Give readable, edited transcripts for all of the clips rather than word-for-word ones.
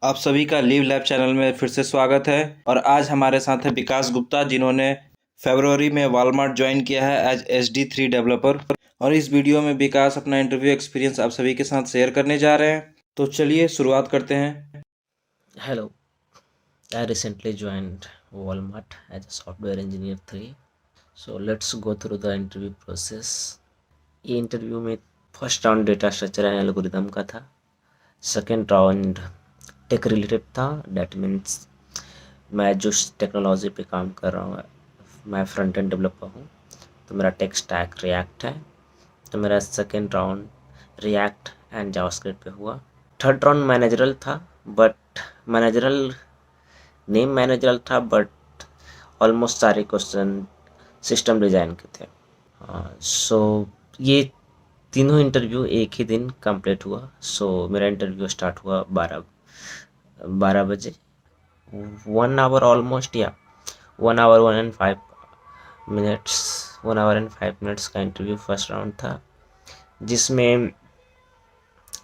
आप सभी का लिव लैब चैनल में फिर से स्वागत है। और आज हमारे साथ है विकास गुप्ता, जिन्होंने फरवरी में वॉलमार्ट ज्वाइन किया है एज SD3 डेवलपर। और इस वीडियो में विकास अपना इंटरव्यू एक्सपीरियंस आप सभी के साथ शेयर करने जा रहे हैं। तो चलिए शुरुआत करते हैं। Hello, I recently joined Walmart as a software engineer 3. So let's go through the interview process. ये इंटरव्यू में first round data structure and algorithm का था। सेकेंड राउंड टेक रिलेटेड था। डैट मीन्स मैं जो टेक्नोलॉजी पे काम कर रहा हूँ, मैं फ्रंट एंड डेवलपर हूँ, तो मेरा टेक स्टैक रिएक्ट है। तो मेरा second round react and JavaScript पे हुआ। थर्ड राउंड मैनेजरल था, बट मैनेजरल नेम मैनेजरल था, बट ऑलमोस्ट सारे क्वेश्चन सिस्टम डिज़ाइन के थे। सो ये तीनों इंटरव्यू एक ही दिन कंप्लीट हुआ। सो मेरा इंटरव्यू स्टार्ट हुआ 12 बजे। 1 आवर ऑलमोस्ट, या 1 hour 1 and 5 minutes 1 hour and 5 minutes का इंटरव्यू फर्स्ट राउंड था, जिसमें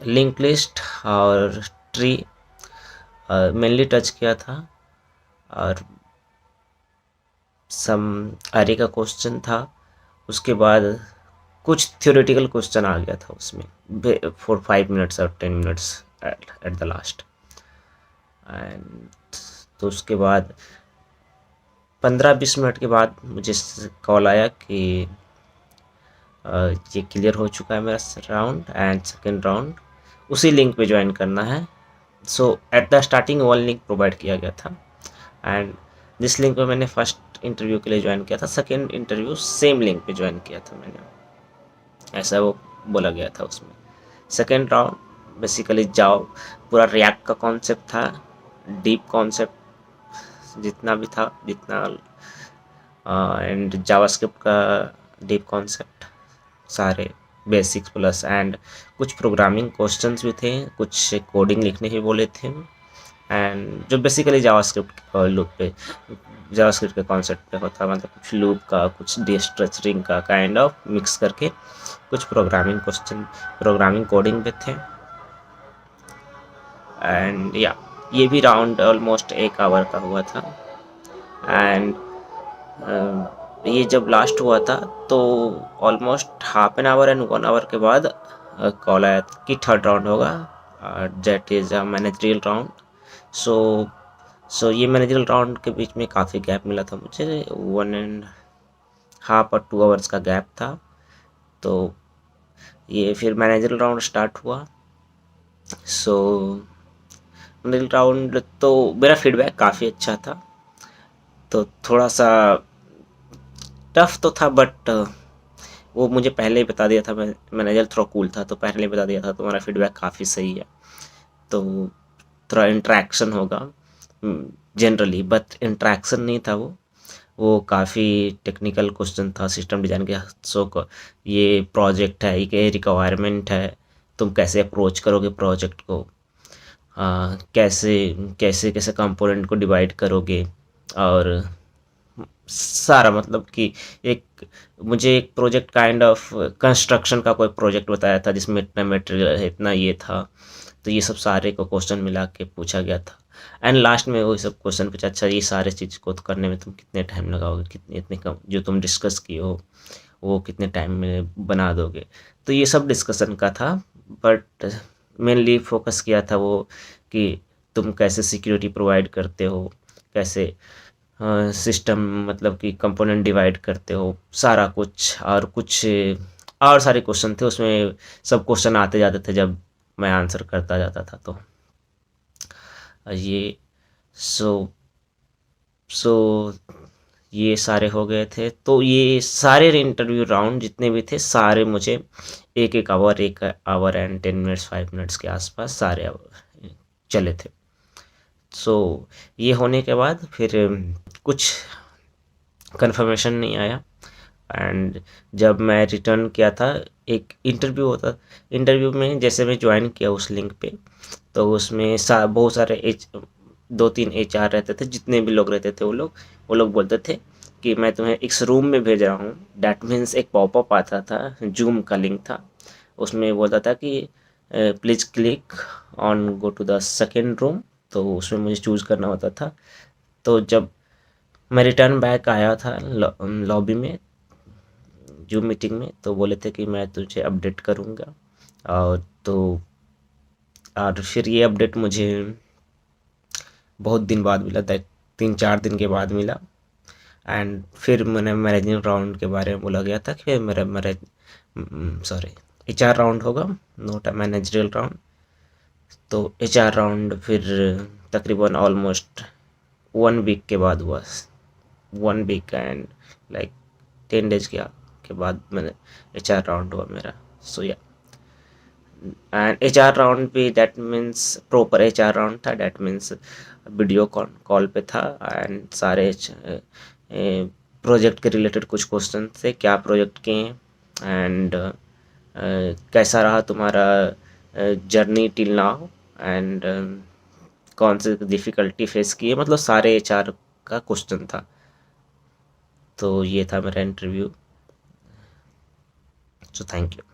लिंक लिस्ट और ट्री मेनली टच किया था, और सम एरे का क्वेश्चन था। उसके बाद कुछ थ्योरेटिकल क्वेश्चन आ गया था उसमें फॉर 5 मिनट्स और 10 minutes at the last. And तो उसके बाद 15-20 मिनट के बाद मुझे कॉल आया कि ये क्लियर हो चुका है मेरा राउंड, एंड सेकेंड राउंड उसी लिंक पे ज्वाइन करना है। So at the starting one link provide किया गया था, एंड जिस लिंक पे मैंने फर्स्ट इंटरव्यू के लिए ज्वाइन किया था, सेकेंड इंटरव्यू सेम लिंक पे ज्वाइन किया था मैंने, ऐसा वो बोला गया था उसमें। सेकेंड राउंड बेसिकली जाओ, पूरा रिएक्ट का कॉन्सेप्ट था, डीप कॉन्सेप्ट जितना भी था, जितना एंड जावास्क्रिप्ट का डीप कॉन्सेप्ट सारे बेसिक्स प्लस, एंड कुछ प्रोग्रामिंग क्वेश्चंस भी थे, कुछ कोडिंग लिखने भी बोले थे, एंड जो बेसिकली जावास्क्रिप्ट लूप पे जावास्क्रिप्ट के कॉन्सेप्ट पे होता है, मतलब कुछ लूप का, कुछ डिस्ट्रक्चरिंग का काइंड ऑफ मिक्स करके कुछ प्रोग्रामिंग क्वेश्चन, प्रोग्रामिंग कोडिंग पे थे। एंड या ये भी राउंड ऑलमोस्ट 1 आवर का हुआ था। एंड ये जब लास्ट हुआ था तो almost half an hour and 1 hour के बाद कॉल आया कि थर्ड राउंड होगा, that is a managerial round. So ये मैनेजरियल राउंड के बीच में काफ़ी गैप मिला था मुझे, 1.5 और 2 आवर्स का गैप था। तो ये फिर मैनेजरियल राउंड स्टार्ट हुआ। सो मैनेजरियल राउंड तो मेरा फीडबैक काफ़ी अच्छा था, तो थोड़ा सा टफ तो था, बट वो मुझे पहले ही बता दिया था। मैनेजर थोड़ा कूल था, तो पहले ही बता दिया था तुम्हारा फीडबैक काफ़ी सही है, तो थोड़ा इंटरेक्शन होगा जनरली, बट इंटरेक्शन नहीं था वो काफ़ी टेक्निकल क्वेश्चन था सिस्टम डिज़ाइन के। सो ये प्रोजेक्ट है, ये रिक्वायरमेंट है, तुम कैसे अप्रोच करोगे प्रोजेक्ट को, कैसे कैसे कैसे कंपोनेंट को डिवाइड करोगे, और सारा मतलब कि एक मुझे एक प्रोजेक्ट काइंड ऑफ कंस्ट्रक्शन का कोई प्रोजेक्ट बताया था, जिसमें इतना मटेरियल है, इतना ये था, तो ये सब सारे को क्वेश्चन मिला के पूछा गया था। एंड लास्ट में वो सब क्वेश्चन पूछा, अच्छा ये सारे चीज़ को तो करने में तुम कितने टाइम लगाओगे, कितने इतने कम जो तुम डिस्कस किए हो वो कितने टाइम में बना दोगे। तो ये सब डिस्कशन का था, बट मेनली फोकस किया था वो कि तुम कैसे सिक्योरिटी प्रोवाइड करते हो, कैसे सिस्टम मतलब कि कंपोनेंट डिवाइड करते हो, सारा कुछ, और कुछ और सारे क्वेश्चन थे उसमें। सब क्वेश्चन आते जाते थे जब मैं आंसर करता जाता था, तो ये सो सो ये सारे हो गए थे। तो ये सारे इंटरव्यू राउंड जितने भी थे सारे मुझे 1 आवर एंड 10 मिनट्स 5 मिनट्स के आसपास सारे चले थे। सो ये होने के बाद फिर कुछ कंफर्मेशन नहीं आया, एंड जब मैं रिटर्न किया था, एक इंटरव्यू होता, इंटरव्यू में जैसे मैं ज्वाइन किया उस लिंक पे, तो उसमें बहुत सारे 2-3 HR रहते थे, जितने भी लोग रहते थे वो लोग बोलते थे कि मैं तुम्हें इस रूम में भेज रहा हूँ। डैट मीन्स एक पॉपअप आता था, जूम का लिंक था, उसमें बोलता था कि please click on go to the second room तो उसमें मुझे चूज़ करना होता था। तो जब मैं रिटर्न बैक आया था लॉबी में जूम मीटिंग में, तो बोले थे कि मैं तुझे अपडेट करूँगा। और फिर ये अपडेट मुझे बहुत दिन बाद मिला, 3-4 दिन के बाद मिला। एंड फिर मैंने मैनेजिंग राउंड के बारे में बोला गया था कि मेरा HR राउंड होगा, नोट अ मैनेजरियल राउंड। तो HR राउंड फिर तकरीबन ऑलमोस्ट 1 वीक के बाद हुआ, 1 वीक एंड लाइक 10 डेज के बाद मैंने HR राउंड हुआ मेरा। सो या, एंड HR राउंड भी that means proper HR round था, दैट मीन्स वीडियो कॉल पे था। एंड सारे प्रोजेक्ट के रिलेटेड कुछ क्वेश्चन थे, क्या प्रोजेक्ट किए एंड कैसा रहा तुम्हारा जर्नी टिल नाउ, एंड कौन सी डिफ़िकल्टी फेस की है, मतलब सारे HR का क्वेश्चन था। तो ये था मेरा इंटरव्यू। So thank you.